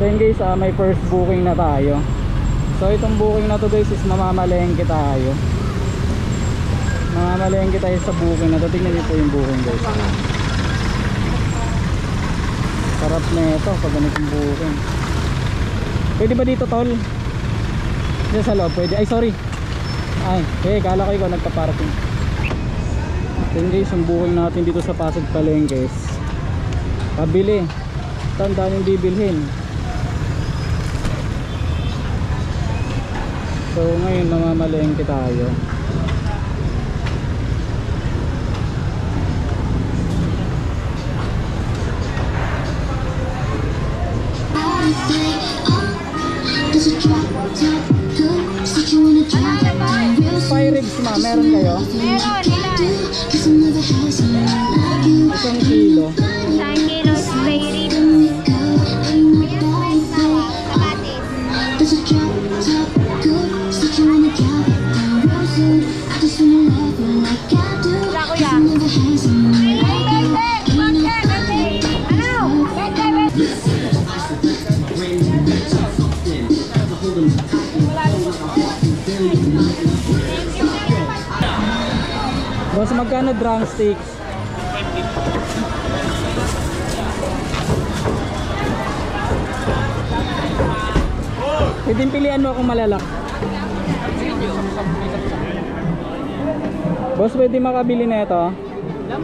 Then guys, may first booking na tayo. So itong booking na to guys is mamamalengke tayo. Mamamalengke tayo sa booking na to. Tingnan niyo po yung booking guys. Sarap na ito pag ganitong booking. Pwede ba dito tol? Dito sa loob pwede. Ay sorry. Ay, kala ko ikaw nagpa-parking. Then guys, yung booking natin dito sa Pasig Palengke is pabili. Tandaan yung bibilhin. So ngayon namamalengke tayo. Spy ribs ma, meron kayo? Meron, ilan? Isang kilo. Isang kilo spray ribs. Wala kuya. Boss, magkano drumsticks? Pwedeng pilihan mo akong malalak. Boss, pwede makabili na ito.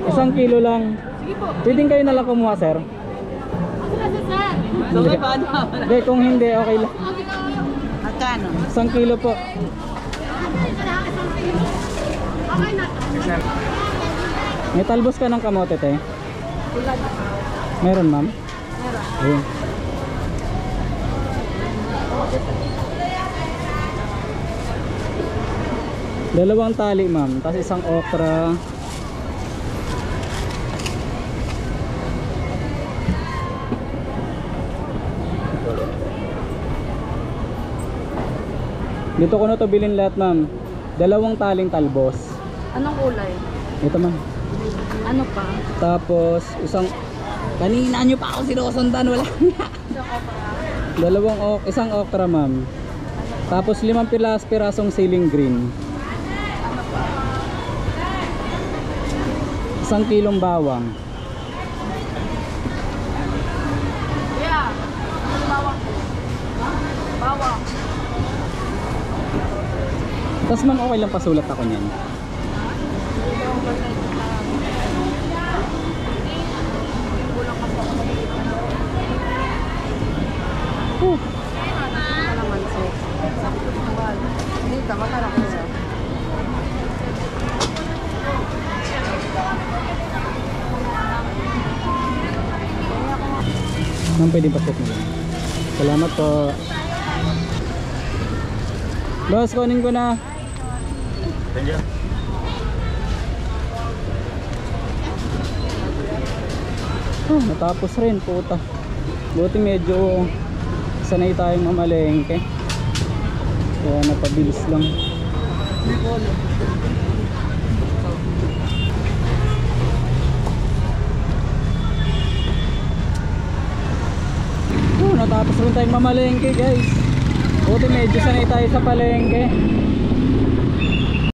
Isang kilo lang. Pwedeng kayo nalang kumuha, sir. Hindi, kung hindi, okay lang. Magkano? Isang kilo po. May talbos ka ng kamote, te? Meron, ma'am? Meron. Dalawang tali, ma'am. Tapos isang okra. Dito ko na to bilhin lahat, ma'am. Dalawang taling talbos. Anong kulay? Ito, ma'am. Ano pa? Tapos isang, kanina nyo pa ako sinusundan, wala na. Isang okra, ma'am. Tapos 5 pirasong ceiling green. 1 kilong bawang. Yeah. Bawang. Bawang. Tapos ma'am, okay lang pasulat ako niyan. Dito, matarap ko siya. Ma'am, pwede pasok mo lang. Salamat po. Boss, kunin ko na. Thank you. Natapos rin, puta. Buti medyo sanay tayong mamalengke. Kaya napabilis lang. Natapos rin tayong mamalengke, guys. Buti medyo sanay tayo sa palengke.